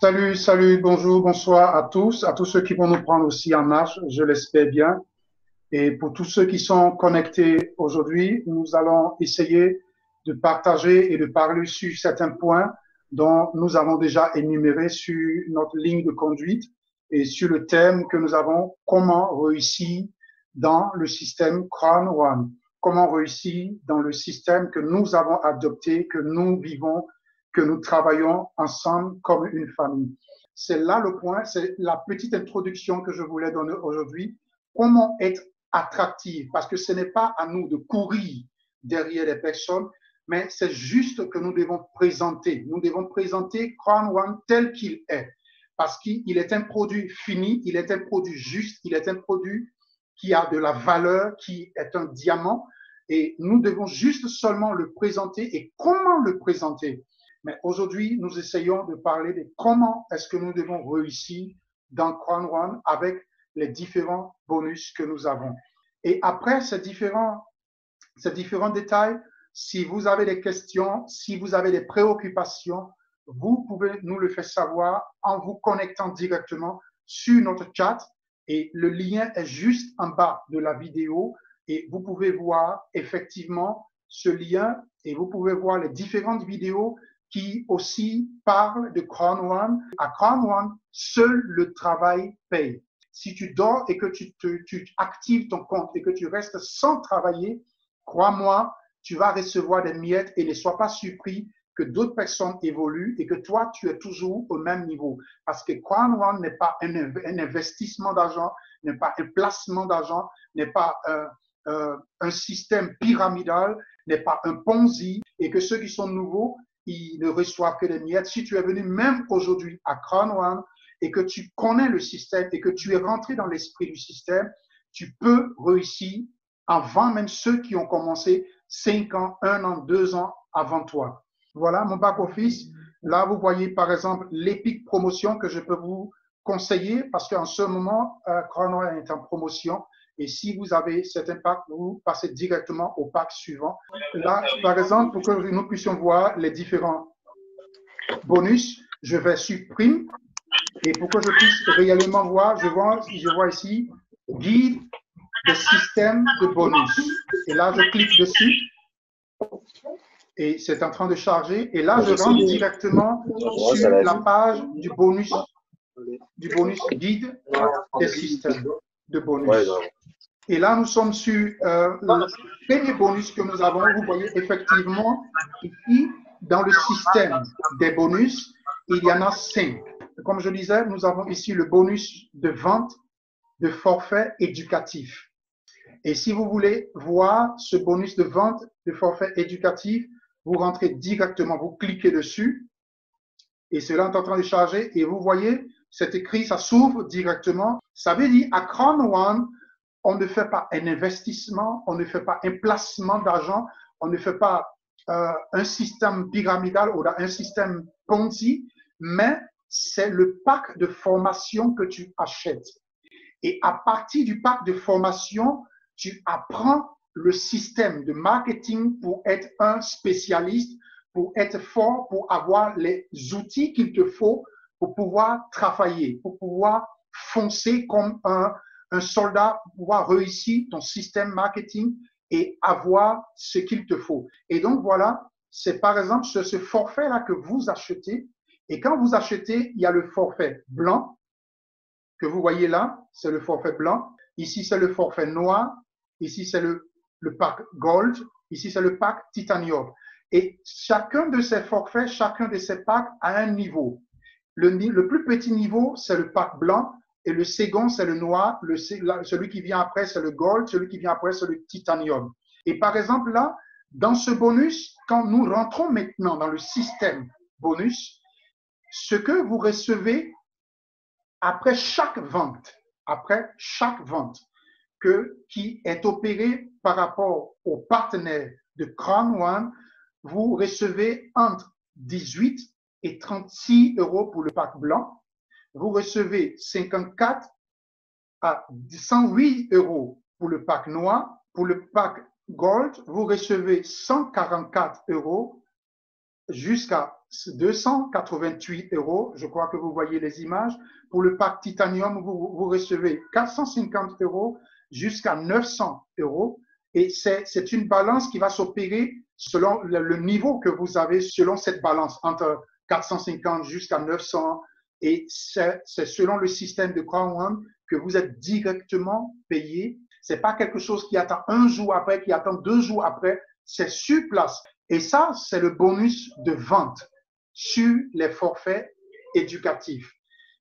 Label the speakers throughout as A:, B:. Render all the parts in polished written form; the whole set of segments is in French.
A: Salut, salut, bonjour, bonsoir à tous ceux qui vont nous prendre aussi en marche, je l'espère bien. Et pour tous ceux qui sont connectés aujourd'hui, nous allons essayer de partager et de parler sur certains points dont nous avons déjà énumérés sur notre ligne de conduite et sur le thème que nous avons, comment réussir dans le système Crown One, comment réussir dans le système que nous avons adopté, que nous vivons, que nous travaillons ensemble comme une famille. C'est là le point, c'est la petite introduction que je voulais donner aujourd'hui. Comment être attractif, parce que ce n'est pas à nous de courir derrière les personnes, mais c'est juste que nous devons présenter. Nous devons présenter Crown One tel qu'il est, parce qu'il est un produit fini, il est un produit juste, il est un produit qui a de la valeur, qui est un diamant, et nous devons juste seulement le présenter et comment le présenter. Mais aujourd'hui, nous essayons de parler de comment est-ce que nous devons réussir dans Crown One avec les différents bonus que nous avons. Et après ces différents détails, si vous avez des questions, si vous avez des préoccupations, vous pouvez nous le faire savoir en vous connectant directement sur notre chat. Et le lien est juste en bas de la vidéo. Et vous pouvez voir effectivement ce lien et vous pouvez voir les différentes vidéos qui aussi parlent de Crown One. À Crown One, seul le travail paye. Si tu dors et que tu actives ton compte et que tu restes sans travailler, crois-moi, tu vas recevoir des miettes et ne sois pas surpris que d'autres personnes évoluent et que toi, tu es toujours au même niveau. Parce que Crown One n'est pas un investissement d'argent, n'est pas un placement d'argent, n'est pas un système pyramidal, n'est pas un Ponzi et que ceux qui sont nouveaux, ils ne reçoivent que des miettes. Si tu es venu même aujourd'hui à Crown One, et que tu connais le système et que tu es rentré dans l'esprit du système, tu peux réussir avant même ceux qui ont commencé 5 ans, 1 an, 2 ans avant toi. Voilà mon back-office. Là, vous voyez par exemple l'Epic Promotion que je peux vous conseiller parce qu'en ce moment, Crown est en promotion. Et si vous avez certains packs, vous passez directement au pack suivant. Là, par exemple, pour que nous puissions voir les différents bonus, je vais supprimer. Et pour que je puisse réellement voir, je vois ici guide des systèmes de bonus. Et là, je clique dessus et c'est en train de charger. Et là, je rentre directement sur la page du bonus guide des systèmes de bonus. Et là, nous sommes sur le premier bonus que nous avons. Vous voyez effectivement ici, dans le système des bonus, il y en a 5. Comme je disais, nous avons ici le bonus de vente de forfait éducatif. Et si vous voulez voir ce bonus de vente de forfait éducatif, vous rentrez directement, vous cliquez dessus et cela est en train de charger et vous voyez, c'est écrit, ça s'ouvre directement. Ça veut dire à Crown One, on ne fait pas un investissement, on ne fait pas un placement d'argent, on ne fait pas un système pyramidal ou un système Ponzi, mais c'est le pack de formation que tu achètes. Et à partir du pack de formation, tu apprends le système de marketing pour être un spécialiste, pour être fort, pour avoir les outils qu'il te faut pour pouvoir travailler, pour pouvoir foncer comme un soldat, pour pouvoir réussir ton système marketing et avoir ce qu'il te faut. Et donc voilà, c'est par exemple ce forfait-là que vous achetez. Et quand vous achetez, il y a le forfait blanc que vous voyez là, c'est le forfait blanc. Ici, c'est le forfait noir. Ici, c'est le pack gold. Ici, c'est le pack titanium. Et chacun de ces forfaits, chacun de ces packs a un niveau. Le plus petit niveau, c'est le pack blanc. Et le second, c'est le noir. Celui qui vient après, c'est le gold. Celui qui vient après, c'est le titanium. Et par exemple, là, dans ce bonus, quand nous rentrons maintenant dans le système bonus, ce que vous recevez après chaque vente qui est opérée par rapport aux partenaires de Crown One, vous recevez entre 18 et 36 euros pour le pack blanc. Vous recevez 54 à 108 euros pour le pack noir. Pour le pack gold, vous recevez 144 euros jusqu'à 288 €. Je crois que vous voyez les images. Pour le pack Titanium, vous recevez 450 € jusqu'à 900 €. Et c'est une balance qui va s'opérer selon le niveau que vous avez, selon cette balance entre 450 jusqu'à 900. Et c'est selon le système de Crown One que vous êtes directement payé. C'est pas quelque chose qui attend un jour après, qui attend 2 jours après. C'est sur place. Et ça, c'est le bonus de vente sur les forfaits éducatifs.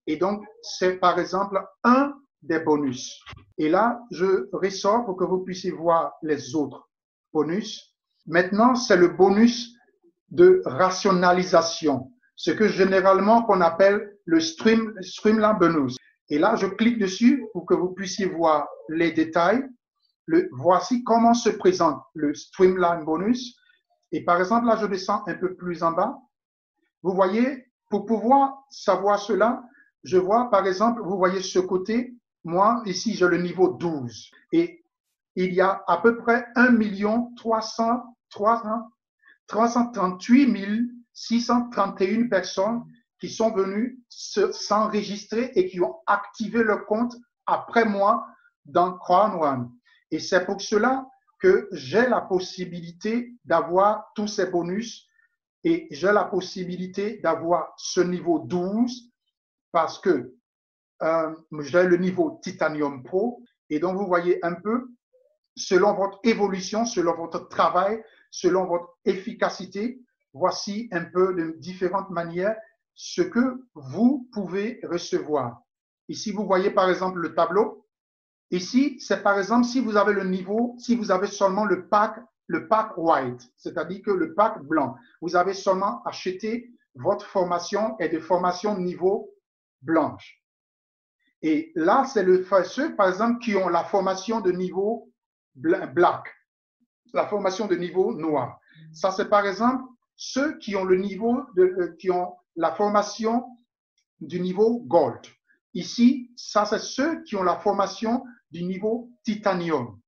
A: Et donc, c'est par exemple un des bonus. Et là, je ressors pour que vous puissiez voir les autres bonus. Maintenant, c'est le bonus de rationalisation, ce que généralement qu'on appelle le Streamline bonus. Et là, je clique dessus pour que vous puissiez voir les détails. Voici comment se présente le Streamline bonus. Et par exemple, là, je descends un peu plus en bas. Vous voyez, pour pouvoir savoir cela, je vois, par exemple, vous voyez ce côté, moi, ici, j'ai le niveau 12. Et il y a à peu près 1 338 631 personnes qui sont venues s'enregistrer et qui ont activé leur compte après moi dans Crown One. Et c'est pour cela que j'ai la possibilité d'avoir tous ces bonus et j'ai la possibilité d'avoir ce niveau 12 parce que j'ai le niveau Titanium Pro. Et donc, vous voyez un peu, selon votre évolution, selon votre travail, selon votre efficacité, voici un peu de différentes manières ce que vous pouvez recevoir. Ici, vous voyez par exemple le tableau. Ici, c'est par exemple si vous avez le niveau, si vous avez seulement le pack white, c'est-à-dire que le pack blanc, vous avez seulement acheté votre formation et de formation niveau blanche. Et là, c'est ceux, par exemple, qui ont la formation de niveau black, la formation de niveau noir. Ça, c'est par exemple ceux qui ont le niveau qui ont la formation du niveau gold. Ici, ça, c'est ceux qui ont la formation du niveau titanium.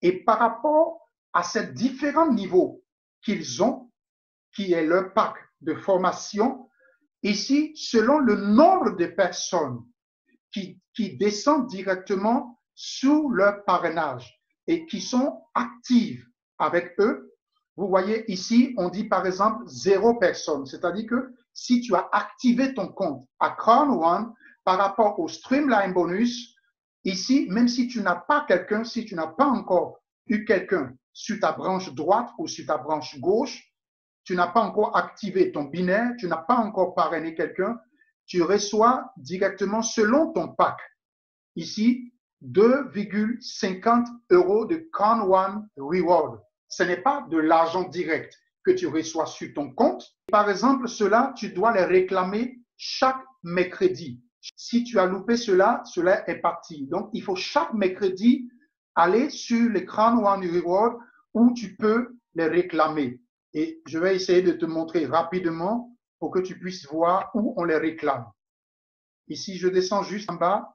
A: Et par rapport à ces différents niveaux qu'ils ont, qui est leur pack de formation, ici, selon le nombre de personnes qui descendent directement sous leur parrainage et qui sont actives avec eux, vous voyez ici, on dit par exemple 0 personne. C'est-à-dire que si tu as activé ton compte à Crown One par rapport au Streamline bonus, ici, même si tu n'as pas quelqu'un, si tu n'as pas encore eu quelqu'un sur ta branche droite ou sur ta branche gauche, tu n'as pas encore activé ton binaire, tu n'as pas encore parrainé quelqu'un, tu reçois directement selon ton pack, ici, 2,50 € de Crown One Reward. Ce n'est pas de l'argent direct que tu reçois sur ton compte. Par exemple, cela, tu dois les réclamer chaque mercredi. Si tu as loupé cela, cela est parti. Donc, il faut chaque mercredi aller sur le Crown One Reward où tu peux les réclamer. Et je vais essayer de te montrer rapidement pour que tu puisses voir où on les réclame. Ici, je descends juste en bas.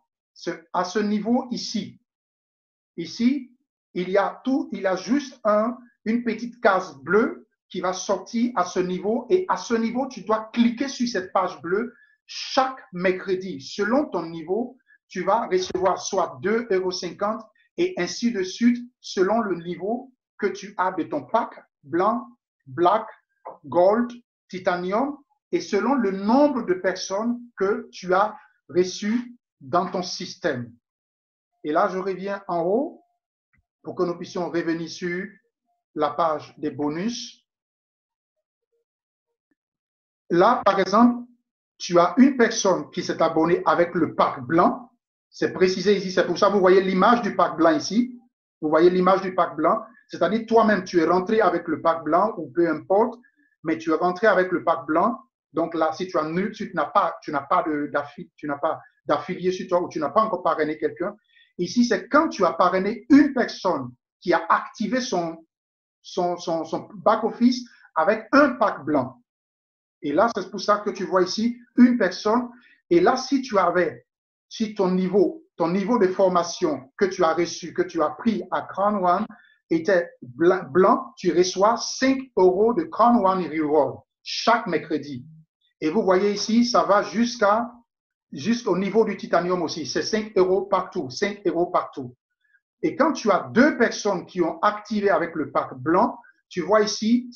A: À ce niveau ici, il y a juste une petite case bleue qui va sortir à ce niveau. Et à ce niveau, tu dois cliquer sur cette page bleue chaque mercredi. Selon ton niveau, tu vas recevoir soit 2,50 € et ainsi de suite, selon le niveau que tu as de ton pack blanc, black, gold, titanium et selon le nombre de personnes que tu as reçues dans ton système. Et là, je reviens en haut pour que nous puissions revenir sur la page des bonus. Là, par exemple, tu as une personne qui s'est abonnée avec le pack blanc. C'est précisé ici, c'est pour ça que vous voyez l'image du pack blanc ici. Vous voyez l'image du pack blanc. C'est-à-dire, toi-même, tu es rentré avec le pack blanc ou peu importe, mais tu es rentré avec le pack blanc. Donc là, si tu as nul, tu n'as pas d'affilié sur toi ou tu n'as pas encore parrainé quelqu'un. Ici, c'est quand tu as parrainé une personne qui a activé son back-office avec un pack blanc. Et là, c'est pour ça que tu vois ici une personne. Et là, si ton niveau de formation que tu as reçu, que tu as pris à Crown One était blanc, tu reçois 5 € de Crown One Reward. chaque mercredi. Et vous voyez ici, ça va jusqu'au niveau du titanium aussi. C'est 5 euros partout, 5 euros partout. Et quand tu as 2 personnes qui ont activé avec le pack blanc, tu vois ici,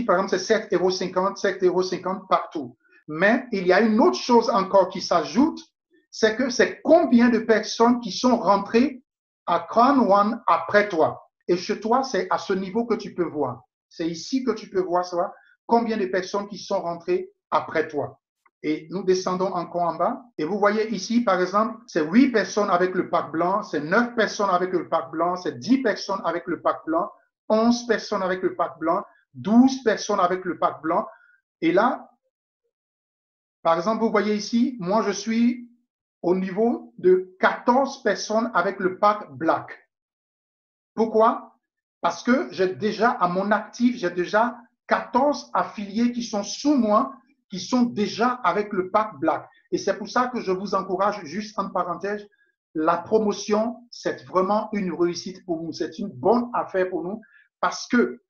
A: par exemple, c'est 7,50 €, partout. Mais il y a une autre chose encore qui s'ajoute, c'est que c'est combien de personnes qui sont rentrées à Crown One après toi. Et chez toi, c'est à ce niveau que tu peux voir. C'est ici que tu peux voir ça, combien de personnes qui sont rentrées après toi. Et nous descendons encore en bas. Et vous voyez ici, par exemple, c'est 8 personnes avec le pack blanc, c'est 9 personnes avec le pack blanc, c'est 10 personnes avec le pack blanc, 11 personnes avec le pack blanc, 12 personnes avec le pack blanc. Et là, par exemple, vous voyez ici, moi, je suis au niveau de 14 personnes avec le pack black. Pourquoi? Parce que j'ai déjà, à mon actif, j'ai déjà 14 affiliés qui sont sous moi, qui sont déjà avec le pack black. Et c'est pour ça que je vous encourage, juste en parenthèse, la promotion, c'est vraiment une réussite pour nous. C'est une bonne affaire pour nous parce que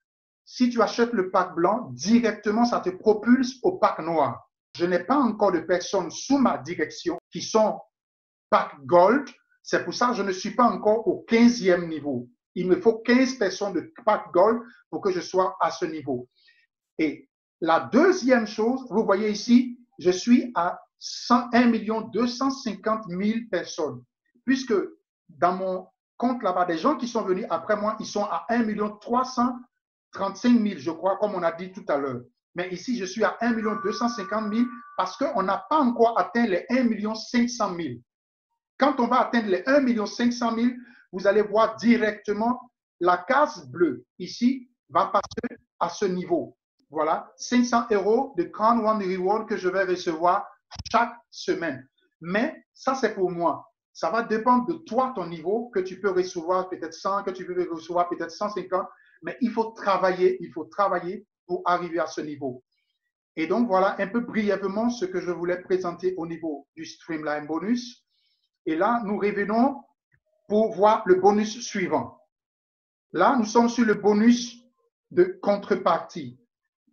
A: si tu achètes le pack blanc, directement, ça te propulse au pack noir. Je n'ai pas encore de personnes sous ma direction qui sont pack gold. C'est pour ça que je ne suis pas encore au 15e niveau. Il me faut 15 personnes de pack gold pour que je sois à ce niveau. Et la deuxième chose, vous voyez ici, je suis à 101 250 000 personnes. Puisque dans mon compte là-bas, des gens qui sont venus après moi, ils sont à 1 335 000, je crois, comme on a dit tout à l'heure. Mais ici, je suis à 1 250 000 parce qu'on n'a pas encore atteint les 1 500 000. Quand on va atteindre les 1 500 000, vous allez voir directement la case bleue ici va passer à ce niveau. Voilà, 500 € de Crown One Reward que je vais recevoir chaque semaine. Mais ça, c'est pour moi. Ça va dépendre de toi, ton niveau, que tu peux recevoir peut-être 100, que tu peux recevoir peut-être 150. Mais il faut travailler pour arriver à ce niveau. Et donc, voilà un peu brièvement ce que je voulais présenter au niveau du Streamline Bonus. Et là, nous revenons pour voir le bonus suivant. Là, nous sommes sur le bonus de contrepartie.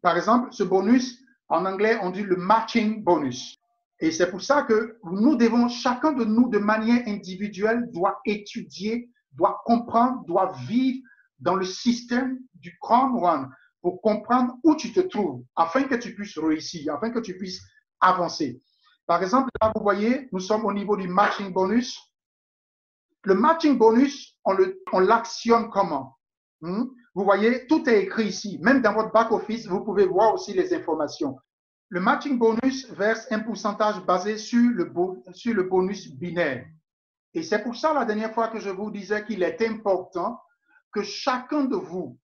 A: Par exemple, ce bonus, en anglais, on dit le matching bonus. Et c'est pour ça que nous devons, chacun de nous, de manière individuelle, doit étudier, doit comprendre, doit vivre dans le système du Crown One pour comprendre où tu te trouves, afin que tu puisses réussir, afin que tu puisses avancer. Par exemple, là, vous voyez, nous sommes au niveau du matching bonus. Le matching bonus, on l'actionne comment? Vous voyez, tout est écrit ici. Même dans votre back-office, vous pouvez voir aussi les informations. Le matching bonus verse un pourcentage basé sur le bonus binaire. Et c'est pour ça, la dernière fois que je vous disais qu'il est important que chacun de vous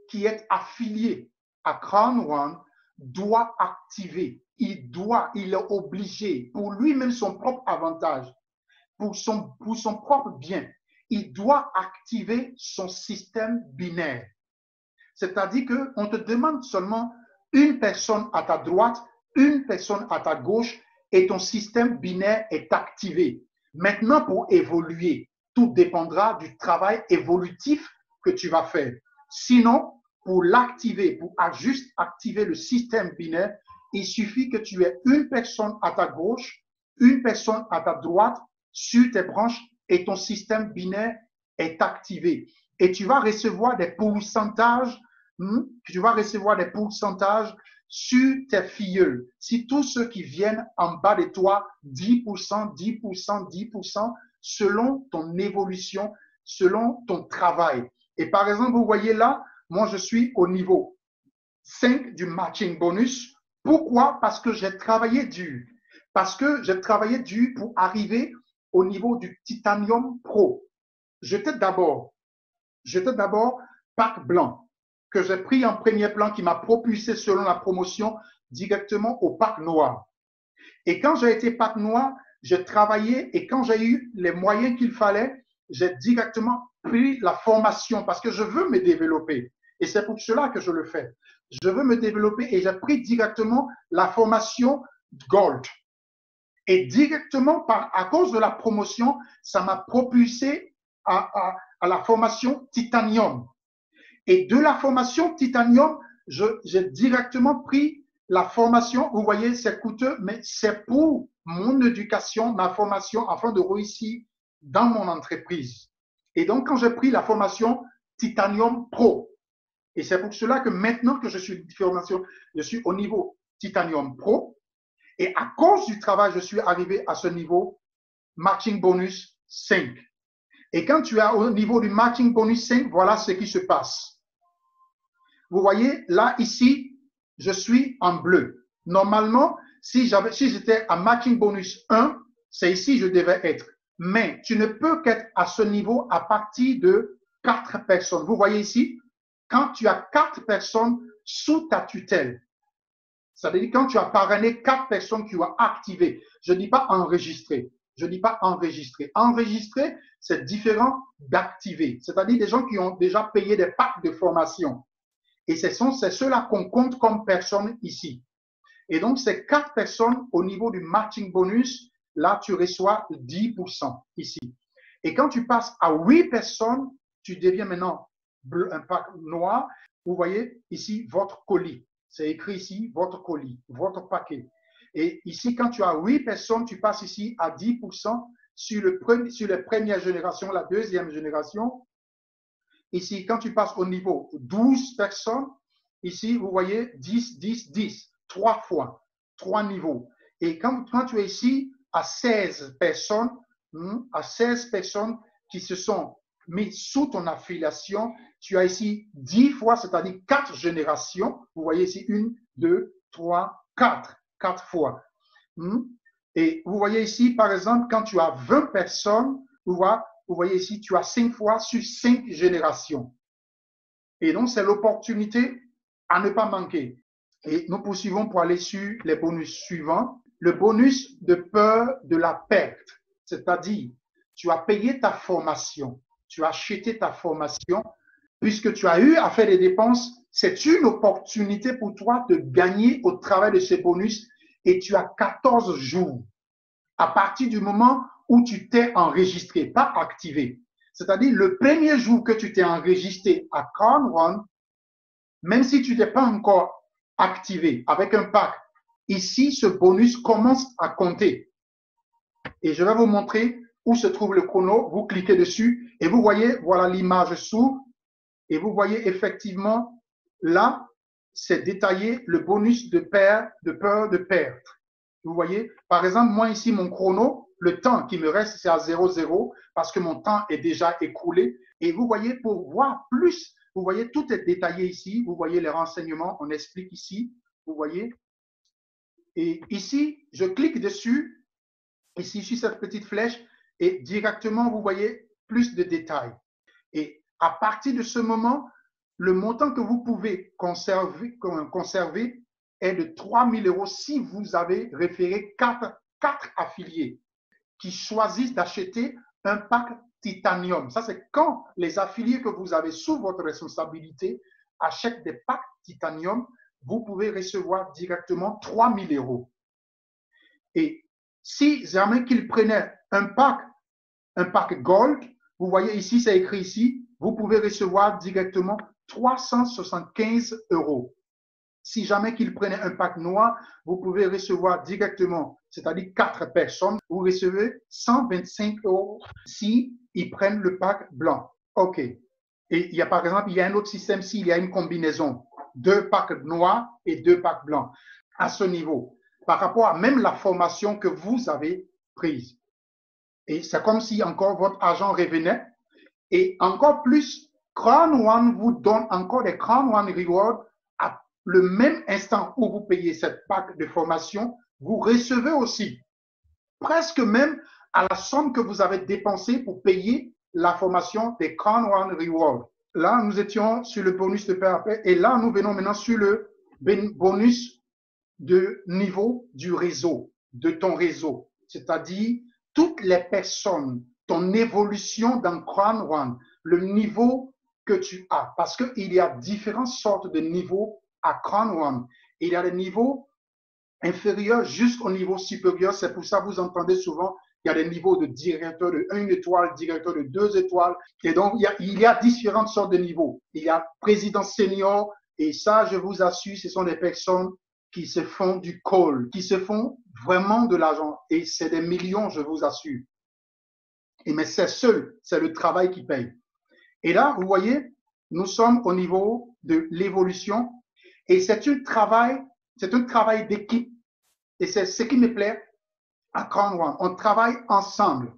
A: qui êtes affilié à Crown One doit activer. Il est obligé, pour lui-même son propre avantage, pour son propre bien, il doit activer son système binaire. C'est-à-dire qu'on te demande seulement une personne à ta droite, une personne à ta gauche et ton système binaire est activé. Maintenant, pour évoluer, tout dépendra du travail évolutif que tu vas faire. Sinon, pour l'activer, pour juste activer le système binaire, il suffit que tu aies une personne à ta gauche, une personne à ta droite sur tes branches et ton système binaire est activé. Et tu vas recevoir des pourcentages, sur tes filleuls. Si tous ceux qui viennent en bas de toi, 10%, 10%, 10%, selon ton évolution, selon ton travail. Et par exemple, vous voyez là, moi je suis au niveau 5 du matching bonus. Pourquoi? Parce que j'ai travaillé dur. Parce que j'ai travaillé dur pour arriver au niveau du Titanium Pro. J'étais d'abord pack blanc que j'ai pris en premier plan qui m'a propulsé selon la promotion directement au pack noir. Et quand j'ai été pack noir, j'ai travaillé et quand j'ai eu les moyens qu'il fallait, j'ai directement pris la formation parce que je veux me développer. Et c'est pour cela que je le fais. Je veux me développer et j'ai pris directement la formation Gold. Et directement, à cause de la promotion, ça m'a propulsé à la formation Titanium. Et de la formation Titanium, j'ai directement pris la formation, vous voyez, c'est coûteux, mais c'est pour mon éducation, ma formation, afin de réussir dans mon entreprise. Et donc, quand j'ai pris la formation Titanium Pro, et c'est pour cela que maintenant que je suis formation, je suis au niveau Titanium Pro, et à cause du travail, je suis arrivé à ce niveau Marketing Bonus 5. Et quand tu es au niveau du Marketing Bonus 5, voilà ce qui se passe. Vous voyez, là, ici, je suis en bleu. Normalement, si j'étais à Marketing Bonus 1, c'est ici que je devais être. Mais tu ne peux qu'être à ce niveau à partir de 4 personnes. Vous voyez ici, quand tu as 4 personnes sous ta tutelle, ça veut dire quand tu as parrainé 4 personnes qui ont activé. Je ne dis pas enregistré. Je ne dis pas enregistré. Enregistré, c'est différent d'activer. C'est-à-dire des gens qui ont déjà payé des packs de formation. Et c'est ceux-là qu'on compte comme personnes ici. Et donc, ces 4 personnes au niveau du matching bonus, là, tu reçois 10% ici. Et quand tu passes à 8 personnes, tu deviens maintenant bleu, un pack noir. Vous voyez ici votre colis. C'est écrit ici votre colis, votre paquet. Et ici, quand tu as 8 personnes, tu passes ici à 10% sur la première génération, la deuxième génération. Ici, quand tu passes au niveau 12 personnes, ici, vous voyez 10, 10, 10, 3 fois, 3 niveaux. Et quand tu es ici à 16 personnes, qui se sont mis sous ton affiliation, tu as ici 10 fois, c'est-à-dire 4 générations. Vous voyez ici 1, 2, 3, 4. 4 fois. Et vous voyez ici, par exemple, quand tu as 20 personnes, vous voyez ici, tu as 5 fois sur 5 générations. Et donc, c'est l'opportunité à ne pas manquer. Et nous poursuivons pour aller sur les bonus suivants. Le bonus de peur de la perte, c'est-à-dire, tu as payé ta formation, tu as acheté ta formation, puisque tu as eu à faire des dépenses, c'est une opportunité pour toi de gagner au travers de ces bonus et tu as 14 jours à partir du moment où tu t'es enregistré, pas activé. C'est-à-dire, le premier jour que tu t'es enregistré à Crown One, même si tu n'es pas encore activé avec un pack, ici, ce bonus commence à compter. Et je vais vous montrer où se trouve le chrono. Vous cliquez dessus et vous voyez, voilà l'image s'ouvre. Et vous voyez effectivement, là, c'est détaillé le bonus de peur de perte. Vous voyez, par exemple, moi ici, mon chrono, le temps qui me reste, c'est à 0,0 parce que mon temps est déjà écoulé. Et vous voyez, pour voir plus, vous voyez, tout est détaillé ici. Vous voyez les renseignements, on explique ici. Vous voyez. Et ici, je clique dessus, ici, sur cette petite flèche, et directement, vous voyez plus de détails. Et à partir de ce moment, le montant que vous pouvez conserver est de 3 000 € si vous avez référé 4 affiliés qui choisissent d'acheter un pack Titanium. Ça, c'est quand les affiliés que vous avez sous votre responsabilité achètent des packs Titanium, vous pouvez recevoir directement 3 000 €. Et si jamais qu'ils prenaient un pack Gold, vous voyez ici, c'est écrit ici, vous pouvez recevoir directement 375 €. Si jamais qu'ils prenaient un pack noir, vous pouvez recevoir directement, c'est-à-dire 4 personnes, vous recevez 125 € si ils prennent le pack blanc. OK. Et il y a par exemple, il y a un autre système s'il y a une combinaison, 2 packs noirs et 2 packs blancs à ce niveau, par rapport à même la formation que vous avez prise. Et c'est comme si encore votre argent revenait. Et encore plus, Crown One vous donne encore des Crown One Rewards à le même instant où vous payez cette pack de formation, vous recevez aussi presque même à la somme que vous avez dépensée pour payer la formation des Crown One Rewards. Là, nous étions sur le bonus de PRP et là, nous venons maintenant sur le bonus de niveau du réseau, de ton réseau, c'est-à-dire toutes les personnes, ton évolution dans Crown One, le niveau que tu as, parce qu'il y a différentes sortes de niveaux à Crown One. Il y a des niveaux inférieurs jusqu'au niveau supérieur. C'est pour ça que vous entendez souvent il y a des niveaux de directeur de 1 étoile, directeur de 2 étoiles. Et donc, il y a différentes sortes de niveaux. Il y a président senior, et ça, je vous assure, ce sont des personnes qui se font du call, qui se font vraiment de l'argent. Et c'est des millions, je vous assure. Et mais c'est le travail qui paye. Et là, vous voyez, nous sommes au niveau de l'évolution et c'est un travail d'équipe. Et c'est ce qui me plaît à Crown One. On travaille ensemble.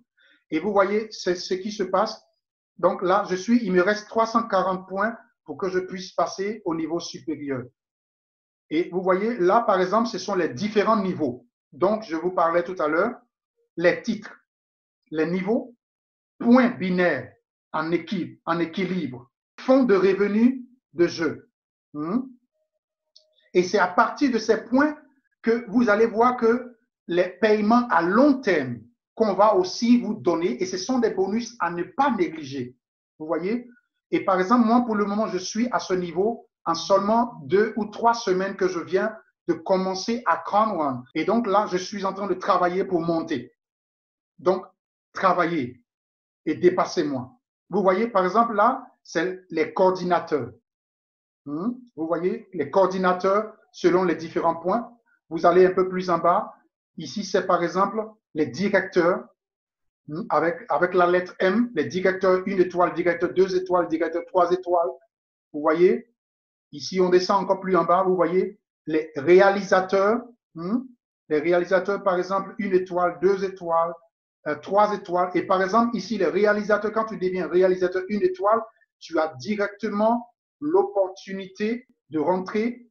A: Et vous voyez, c'est ce qui se passe. Donc là, il me reste 340 points pour que je puisse passer au niveau supérieur. Et vous voyez, là, par exemple, ce sont les différents niveaux. Donc, je vous parlais tout à l'heure, les titres, les niveaux, points binaires en équipe, en équilibre, fonds de revenus de jeu. Et c'est à partir de ces points que vous allez voir que les paiements à long terme qu'on va aussi vous donner, et ce sont des bonus à ne pas négliger. Vous voyez? Et par exemple, moi, pour le moment, je suis à ce niveau en seulement 2 ou 3 semaines que je viens de commencer à Crown One. Et donc là, je suis en train de travailler pour monter. Donc, travailler et dépasser-moi. Vous voyez, par exemple, là, c'est les coordinateurs. Vous voyez, les coordinateurs selon les différents points. Vous allez un peu plus en bas. Ici, c'est par exemple les directeurs avec la lettre M, les directeurs 1 étoile, directeur 2 étoiles, directeur 3 étoiles. Vous voyez, ici, on descend encore plus en bas. Vous voyez, les réalisateurs. Les réalisateurs, par exemple, 1 étoile, 2 étoiles, 3 étoiles. Et par exemple, ici, les réalisateurs, quand tu deviens réalisateur 1 étoile, tu as directement l'opportunité de rentrer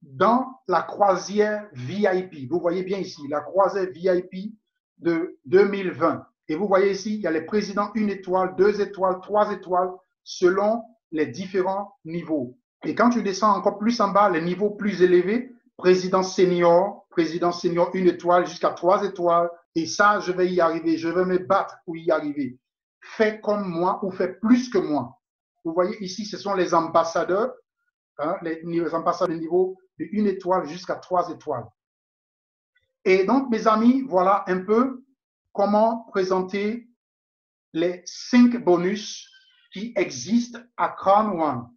A: dans la croisière VIP. Vous voyez bien ici, la croisière VIP de 2020. Et vous voyez ici, il y a les présidents 1 étoile, 2 étoiles, 3 étoiles, selon les différents niveaux. Et quand tu descends encore plus en bas, les niveaux plus élevés, président senior 1 étoile jusqu'à 3 étoiles. Et ça, je vais y arriver, je vais me battre pour y arriver. Fais comme moi ou fais plus que moi. Vous voyez ici, ce sont les ambassadeurs, les ambassadeurs de niveau de 1 étoile jusqu'à 3 étoiles. Et donc, mes amis, voilà un peu comment présenter les 5 bonus qui existent à Crown One.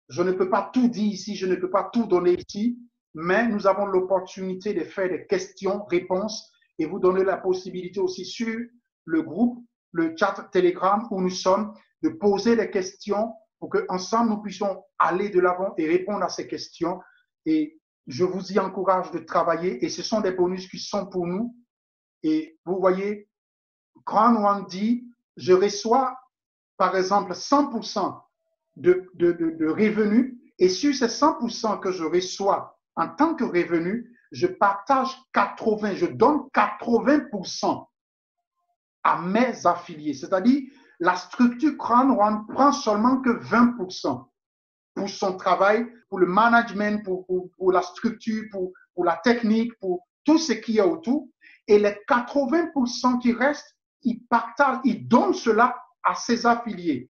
A: Je ne peux pas tout dire ici, je ne peux pas tout donner ici, mais nous avons l'opportunité de faire des questions-réponses et vous donner la possibilité aussi sur le groupe, le chat Telegram où nous sommes, de poser des questions pour qu'ensemble nous puissions aller de l'avant et répondre à ces questions. Et je vous y encourage de travailler et ce sont des bonus qui sont pour nous. Et vous voyez, Crown One dit, je reçois par exemple 100% de revenus et sur ces 100% que je reçois en tant que revenu, je partage 80, je donne 80% à mes affiliés. C'est-à-dire, la structure Crown One prend seulement que 20% pour son travail, pour le management, pour la structure, pour la technique, pour tout ce qu'il y a autour. Et les 80% qui restent, ils partagent, ils donnent cela à ses affiliés.